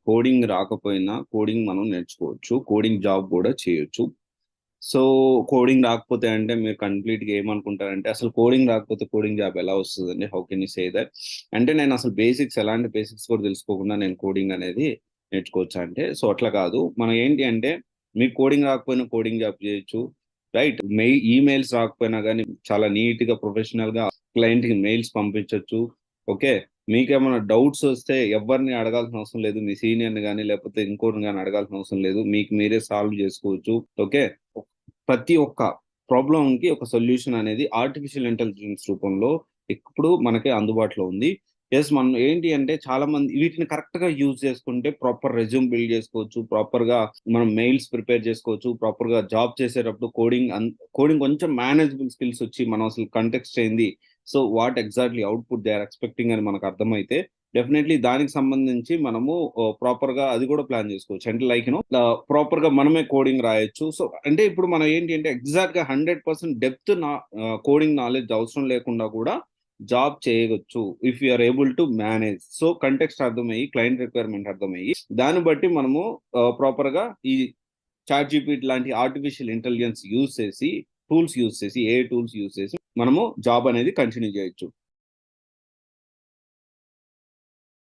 Coding రాకపోయినా coding మనం నేర్చుకోవచ్చు. కోడింగ్ జాబ్ కూడా చేయొచ్చు. సో కోడింగ్ రాకపోతే అంటే మీరు కంప్లీట్‌గా ఏమనుకుంటారంటే అసలు కోడింగ్ రాకపోతే కోడింగ్ జాబ్ ఎలా వస్తదండి? How can you say that? అంటే నేను అసలు ఎలాంటి బేసిక్స్ కూడా తెలుసుకోకుండా నేను కోడింగ్ అనేది నేర్చుకోవచ్చా అంటే, సో అట్లా కాదు. మనం ఏంటి అంటే మీకు కోడింగ్ రాకపోయినా కోడింగ్ జాబ్ చేయొచ్చు. రైట్. ఈమెయిల్స్ రాకపోయినా గానీ చాలా నీట్‌గా ప్రొఫెషనల్‌గా క్లయింట్‌కి మెయిల్స్ పంపించొచ్చు. ఓకే. మీకేమైనా డౌట్స్ వస్తే ఎవ్వరిని అడగాల్సిన అవసరం లేదు. మీ సీనియర్‌ని గాని లేకపోతే ఇంకోరిని గాని అడగాల్సిన అవసరం లేదు. మీకు మీరే సాల్వ్ చేసుకోవచ్చు. ఓకే. ప్రతి ఒక్క ప్రాబ్లమ్‌కి ఒక సొల్యూషన్ అనేది ఆర్టిఫిషియల్ ఇంటెలిజెన్స్ రూపంలో ఇప్పుడు మనకి అందుబాటులో ఉంది. యెస్. మనం ఏంటి అంటే చాలా మంది వీటిని కరెక్ట్‌గా యూజ్ చేసుకుంటే ప్రాపర్ రెజ్యూమ్ బిల్డ్ చేసుకోవచ్చు. ప్రాపర్‌గా మనం మెయిల్స్ ప్రిపేర్ చేసుకోవచ్చు. ప్రాపర్‌గా జాబ్ చేసేటప్పుడు కోడింగ్ కొంచెం మేనేజబుల్ స్కిల్స్ వచ్చి మనం అసలు కాంటెక్స్ట్ ఏంది? So what exactly output they are expecting అని మనకు అర్థమైతే డెఫినైట్‌లీ దానికి సంబంధించి మనము ప్రాపర్‌గా అది కూడా ప్లాన్ చేసుకోవచ్చు. అంటే లైక్ ప్రాపర్‌గా మనమే కోడింగ్ రాయొచ్చు. సో అంటే ఇప్పుడు మనం ఏంటి అంటే ఎగ్జాక్ట్‌గా 100% కోడింగ్ నాలెడ్జ్ అవసరం లేకుండా కూడా జాబ్ చేయవచ్చు. If you are able to manage. So context అర్థమయ్యి, క్లయింట్ రిక్వైర్మెంట్ అర్థమయ్యి, దాన్ని బట్టి మనము ప్రాపర్‌గా ఈ చాట్ జీపీటీ లాంటి ఆర్టిఫిషియల్ ఇంటెలిజెన్స్ యూజ్ చేసి, ఏఐ టూల్స్ యూజ్ చేసి మనము జాబ్ అనేది కంటిన్యూ చేయొచ్చు.